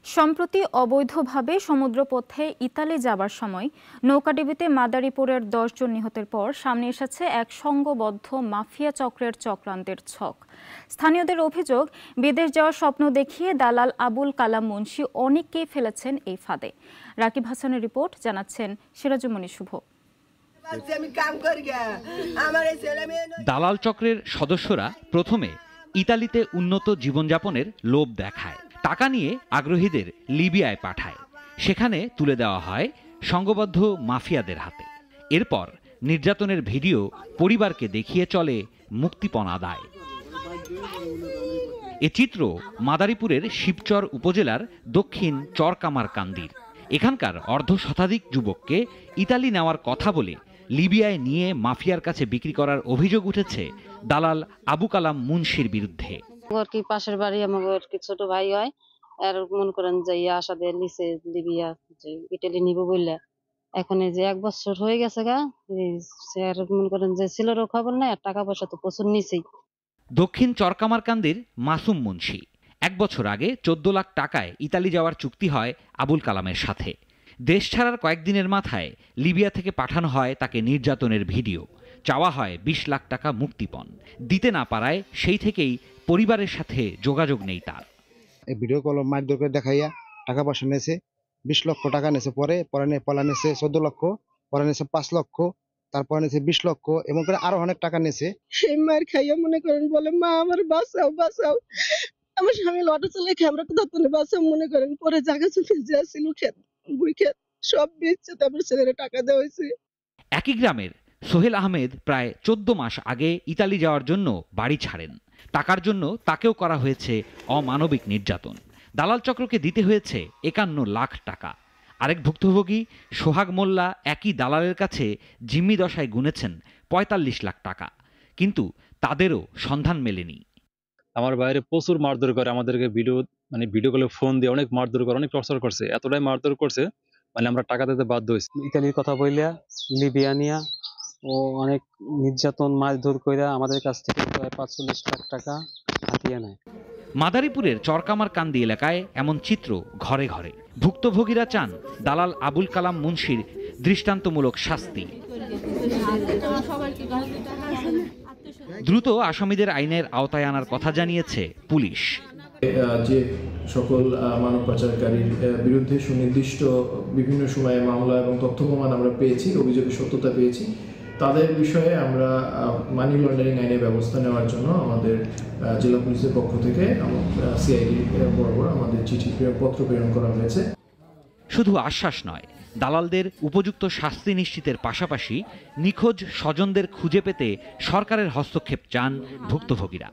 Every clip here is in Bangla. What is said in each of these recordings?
সম্প্রতি অবৈধভাবে সমুদ্রপথে ইতালি যাবার সময় নৌকাডুবিতে মাদারীপুরের ১০ জন নিহতের পর সামনে এসেছে এক সংঘবদ্ধ মাফিয়া চক্রের চক্রান্তের ছক। স্থানীয়দের অভিযোগ, বিদেশ যাওয়ার স্বপ্ন দেখিয়ে দালাল আবুল কালাম মুন্সি অনেককেই ফেলেছেন এই ফাঁদে। রাকিব হাসানের রিপোর্ট, জানাচ্ছেন সিরাজুমণি শুভ। দালাল চক্রের সদস্যরা প্রথমে ইতালিতে উন্নত জীবনযাপনের লোভ দেখায়, টাকা নিয়ে আগ্রহীদের লিবিয়ায় পাঠায়, সেখানে তুলে দেওয়া হয় সংঘবদ্ধ মাফিয়াদের হাতে। এরপর নির্যাতনের ভিডিও পরিবারকে দেখিয়ে চলে মুক্তিপণ আদায়। এ চিত্র মাদারীপুরের শিবচর উপজেলার দক্ষিণ চরকামারকান্দির। এখানকার অর্ধশতাধিক যুবককে ইতালি নেওয়ার কথা বলে লিবিয়ায় নিয়ে মাফিয়ার কাছে বিক্রি করার অভিযোগ উঠেছে দালাল আবু কালাম মুন্সির বিরুদ্ধে। পাশের বাড়ি আমার ছোট ভাই হয়, আর মনে করেন যে আশাদের নিচে লিবিয়া ইটালি নিব বললে এখন এই যে 1 বছর হয়ে গেছে গা, আর মনে করেন যে ছেলেরও খবর নাই, আর টাকা পয়সা তো প্রচুর নিচেই। দক্ষিণ চরকামারকান্দির মাসুম মুন্সি 1 বছর আগে 14 লাখ টাকায় ইতালি যাওয়ার চুক্তি হয় আবুল কালামের সাথে। দেশ ছাড়ার কয়েকদিনের মাথায় লিবিয়া থেকে পাঠানো হয় তাকে নির্যাতনের ভিডিও, চাওয়া হয় 20 লাখ টাকা মুক্তিপণ। দিতে না পারায় সেই থেকেই পরিবারের সাথে যোগাযোগ নেই তার। এই ভিডিও কল মারধর করে দেখাইয়া টাকা পয়সা নেছে, 20 লক্ষ টাকা নেছে, পরে পলা নেছে 14 লক্ষ, পরে নেছে 5 লক্ষ, তারপরে নেছে 20 লক্ষ, এবং করে আরো অনেক টাকা নেছে। সেই মার খাইয়া মনে করেন বলে, মা আমার বাঁচাও বাঁচাও, আমার স্বামী অটো চালায় ক্যামেরা ধরতে বাঁচাও, মনে করেন পরে জায়গা চুপে যা ছিল ক্ষেত বুই ক্ষেত সব বেচছে, তারপর ছেলেরা টাকা দেওয়া হয়েছে। একই গ্রামের সোহেল আহমেদ প্রায় 14 মাস আগে ইতালি যাওয়ার জন্য বাড়ি ছাড়েন। টাকার জন্য তাকেও করা হয়েছে অমানবিক নির্যাতন। দালাল চক্রকে দিতে হয়েছে 51 লাখ টাকা। আরেক ভুক্তভোগী সোহাগ মোল্লা একই দালালের কাছে জিম্মি দশায় গুনেছেন 45 লাখ টাকা, কিন্তু তাদেরও সন্ধান মেলেনি। আমার বাইরে প্রচুর মারধর করে, আমাদেরকে ভিডিও কলে ফোন দিয়ে অনেক মারধর করে, অনেক টর্চার করছে, এতটাই মারধর করছে আমরা টাকা দিতে বাধ্য হয়েছি। ইতালির কথা বললে লিবিয়া নিয়া ও অনেক নির্যাতন মারধর কইরা আমাদের কাছ থেকে প্রায় 45 লাখ টাকা হাতিয়ে নেয়। মাদারীপুরের চরকামারকান্দি এলাকায় এমন চিত্র ঘরে ঘরে। ভুক্তভোগীরা চান দালাল আবুল কালাম মুন্সির দৃষ্টান্তমূলক শাস্তি। দ্রুত আসামিদের আইনের আওতায় আনার কথা জানিয়েছে পুলিশ। যে সকল মানব পাচারকারীর বিরুদ্ধে সুনির্দিষ্ট বিভিন্ন সময়ে মামলা এবং তথ্য প্রমাণ আমরা পেয়েছি, অভিযোগের সত্যতা পেয়েছি, তাদের বিষয়ে আমরা মানি লন্ডারিং আইনে ব্যবস্থা নেওয়ার জন্য আমাদের জেলা পুলিশের পক্ষ থেকে সিআইডি বরাবর আমাদের চিঠি পত্র প্রেরণ করা হয়েছে। শুধু আশ্বাস নয়, দালালদের উপযুক্ত শাস্তি নিশ্চিতের পাশাপাশি নিখোঁজ স্বজনদের খুঁজে পেতে সরকারের হস্তক্ষেপ চান ভুক্তভোগীরা।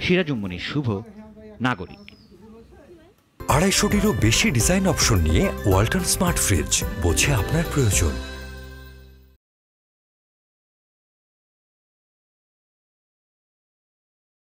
সিরাজুমণি শুভ, নাগরিক। 250-টিরও বেশি ডিজাইন অপশন নিয়ে ওয়ালটন স্মার্ট ফ্রিজ, বোঝে আপনার প্রয়োজন।